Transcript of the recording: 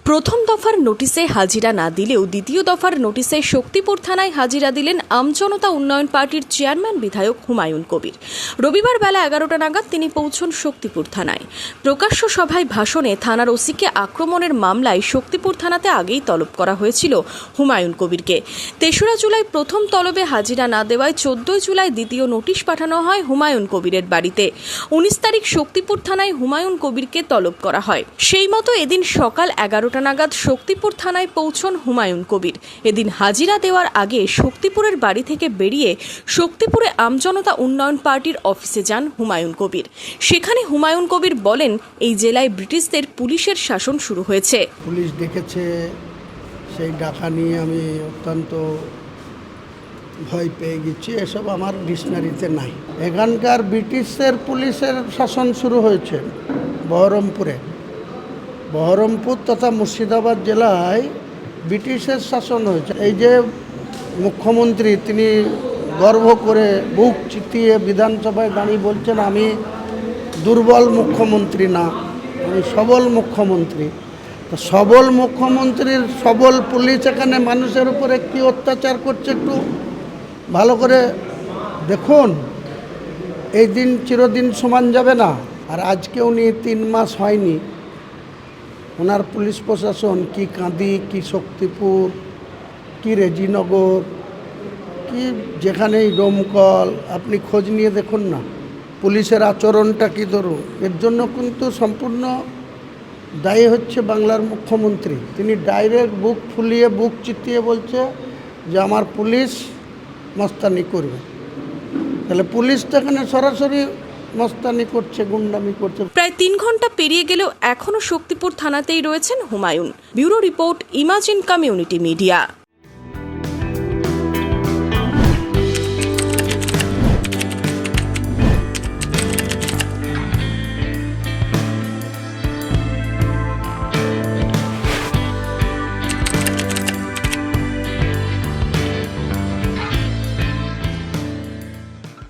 প্রথম দফার নোটিশে হাজিরা না দিলেও দ্বিতীয় দফার নোটিশে শক্তিপুর থানায় হাজিরা দিলেন আমজনতা উন্নয়ন পার্টির চেয়ারম্যান বিধায়ক হুমায়ুন কবির। রবিবার বেলা 11টা নাগাদ তিনি পৌঁছন শক্তিপুর থানায়। প্রকাশ্য সভায় ভাষণে থানার ওসিকে আক্রমণের মামলায় শক্তিপুর থানাতে আগেই তলব করা হয়েছিল হুমায়ুন কবিরকে। ৩রা জুলাই প্রথম তলবে হাজিরা না দেওয়ায় 14 জুলাই দ্বিতীয় নোটিশ পাঠানো হয় হুমায়ুন কবিরের বাড়িতে। 19 তারিখ শক্তিপুর থানায় হুমায়ুন কবিরকে তলব করা হয়। সেই মতো এদিন সকাল 11টা নাগাদ শক্তিপুর থানায় পৌঁছন হুমায়ুন কবির। এদিন হাজিরা দেওয়ার আগে শক্তিপুরের বাড়ি থেকে বেরিয়ে শক্তিপুরে আমজনতা উন্নয়ন পার্টির অফিসে যান হুমায়ুন কবির। সেখানে হুমায়ুন কবির বলেন, এই জেলায় ব্রিটিশদের পুলিশের শাসন শুরু হয়েছে। পুলিশ ডেকেছে, সেই ডাকা নিয়ে আমি অত্যন্ত ভয় পেয়ে গেছি। এসব আমার ডিকশনারিতে নাই। এখানকার ব্রিটিশের পুলিশের শাসন শুরু হয়েছে বহরমপুর তথা মুর্শিদাবাদ জেলায় ব্রিটিশের শাসন হয়েছে। এই যে মুখ্যমন্ত্রী, তিনি গর্ব করে বুক চিতিয়ে বিধানসভায় দাঁড়িয়ে বলছেন, আমি দুর্বল মুখ্যমন্ত্রী না, আমি সবল মুখ্যমন্ত্রী। তো সবল মুখ্যমন্ত্রীর সবল পুলিশ এখানে মানুষের উপরে কি অত্যাচার করছে একটু ভালো করে দেখুন। এই দিন চিরদিন সমান যাবে না। আর আজকে উনি 3 মাস হয়নি, ওনার পুলিশ প্রশাসন কি কাঁদি, কি শক্তিপুর, কি রেজিনগর, কি যেখানেই দমকল, আপনি খোঁজ নিয়ে দেখুন না পুলিশের আচরণটা কি ধরুন। এর জন্য কিন্তু সম্পূর্ণ দায়ী হচ্ছে বাংলার মুখ্যমন্ত্রী। তিনি ডাইরেক্ট বুক ফুলিয়ে বুক চিতিয়ে বলছে যে আমার পুলিশ মস্তানি করবে। তাহলে পুলিশটা এখানে সরাসরি মস্তানি করছে, গুন্ডামি করছে। প্রায় 3 ঘন্টা পেরিয়ে গেলেও এখনও শক্তিপুর থানাতেই রয়েছেন Humayun. Bureau report, imagine community media.